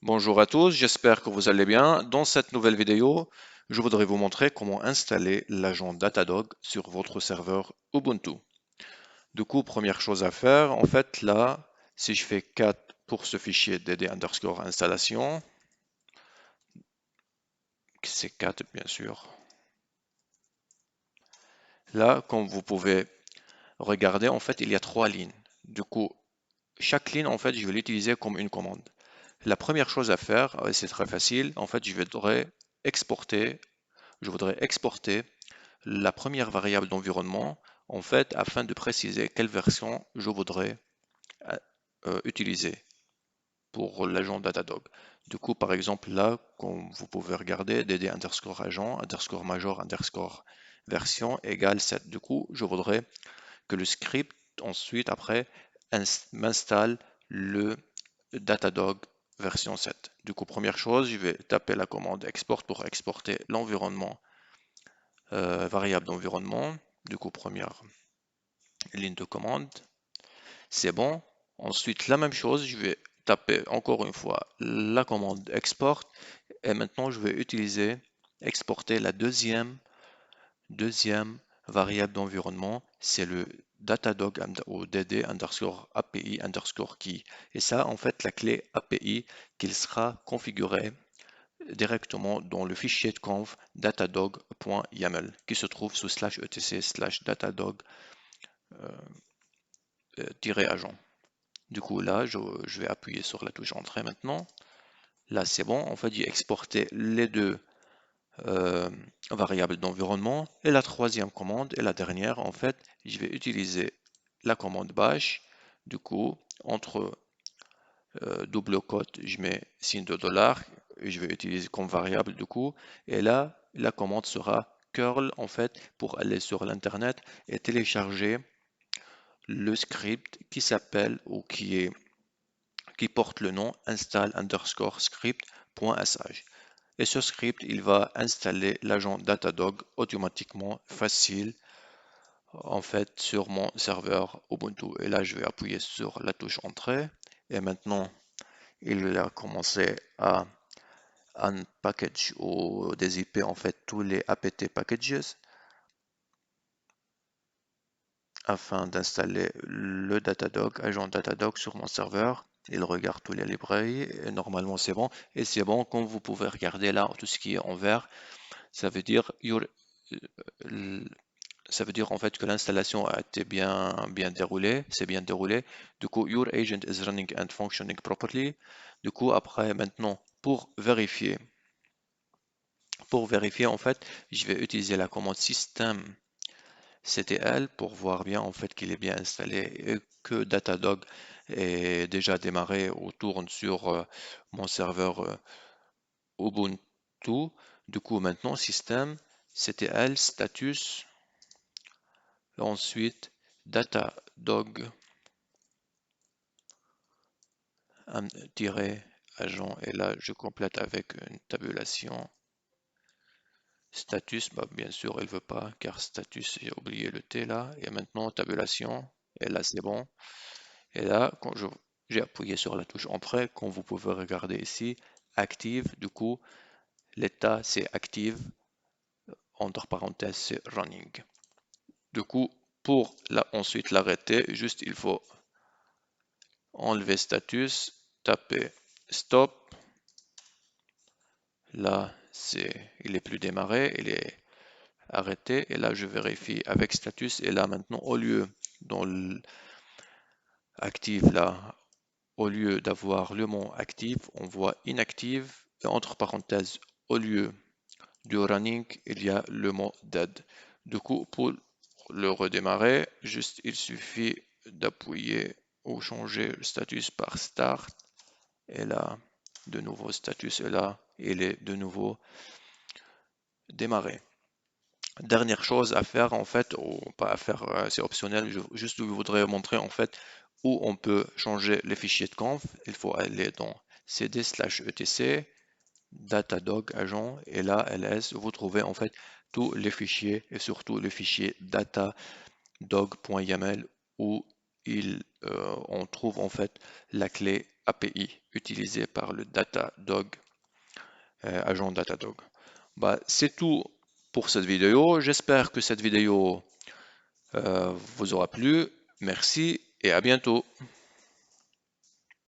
Bonjour à tous, j'espère que vous allez bien. Dans cette nouvelle vidéo, je voudrais vous montrer comment installer l'agent Datadog sur votre serveur Ubuntu. Du coup, première chose à faire, en fait là, si je fais cat pour ce fichier dd underscore installation, c'est cat bien sûr. Là, comme vous pouvez regarder, en fait, il y a trois lignes. Du coup, chaque ligne, en fait, je vais l'utiliser comme une commande. La première chose à faire, et c'est très facile, en fait, je voudrais exporter la première variable d'environnement, en fait, afin de préciser quelle version je voudrais euh, utiliser pour l'agent Datadog. Du coup, par exemple, là, comme vous pouvez regarder, dd underscore agent underscore major underscore version égale 7. Du coup, je voudrais que le script, ensuite, après, m'installe le Datadog version 7. Du coup, première chose, je vais taper la commande export pour exporter l'environnement, variable d'environnement. Du coup, première ligne de commande, c'est bon. Ensuite, la même chose, je vais taper encore une fois la commande export et maintenant je vais utiliser exporter la deuxième variable d'environnement, c'est le Datadog ou dd underscore API underscore key. Et ça, en fait, la clé API qu'il sera configuré directement dans le fichier de conf datadog.yaml qui se trouve sous /etc/datadog-agent. Du coup, là, je vais appuyer sur la touche Entrée maintenant. Là, c'est bon. En fait, j'ai exporté les deux euh, variables d'environnement. Et la troisième commande, et la dernière, en fait, je vais utiliser la commande bash. Du coup, entre double quote, je mets signe de dollar et je vais utiliser comme variable du coup. Et là, la commande sera curl en fait pour aller sur l'internet et télécharger le script qui s'appelle ou qui porte le nom install underscore script.sh. Et ce script, il va installer l'agent Datadog automatiquement, facile, en fait, sur mon serveur Ubuntu. Et là, je vais appuyer sur la touche Entrée. Et maintenant, il a commencé à unpackage ou des IP, en fait, tous les apt packages afin d'installer le Datadog, agent Datadog sur mon serveur. Il regarde toutes les librairies et normalement c'est bon. Et c'est bon, comme vous pouvez regarder là, tout ce qui est en vert, ça veut dire ça veut dire en fait que l'installation a été bien déroulée, c'est bien déroulé. Du coup, your agent is running and functioning properly. Du coup, après, maintenant, pour vérifier en fait, je vais utiliser la commande systemctl pour voir bien en fait qu'il est bien installé et que Datadog est déjà démarré ou tourne sur mon serveur Ubuntu. Du coup, maintenant, systemctl status. Ensuite, Datadog agent et là je complète avec une tabulation. Status, bah, bien sûr il veut pas car status, j'ai oublié le T là. Et maintenant tabulation, et là c'est bon. Et là, quand j'ai appuyé sur la touche Entrée, comme vous pouvez regarder ici, active, du coup l'état c'est active, entre parenthèses c'est running. Du coup, pour ensuite l'arrêter, juste il faut enlever status, taper stop. Là, il est plus démarré, il est arrêté. Et là, je vérifie avec status. Et là, maintenant, au lieu dans l'active, là, au lieu d'avoir le mot active, on voit inactive. Et entre parenthèses, au lieu du running, il y a le mot dead. Du coup, pour le redémarrer, juste il suffit d'appuyer ou changer le status par start. Et là, de nouveau status est là, il est de nouveau démarré. Dernière chose à faire en fait, ou pas à faire, c'est optionnel, juste je voudrais montrer en fait où on peut changer les fichiers de conf. Il faut aller dans cd/etc datadog agent et là ls, vous trouvez en fait tous les fichiers et surtout le fichier datadog.yaml où on trouve en fait la clé API utilisée par le Datadog, agent Datadog. Bah, c'est tout pour cette vidéo. J'espère que cette vidéo vous aura plu. Merci et à bientôt.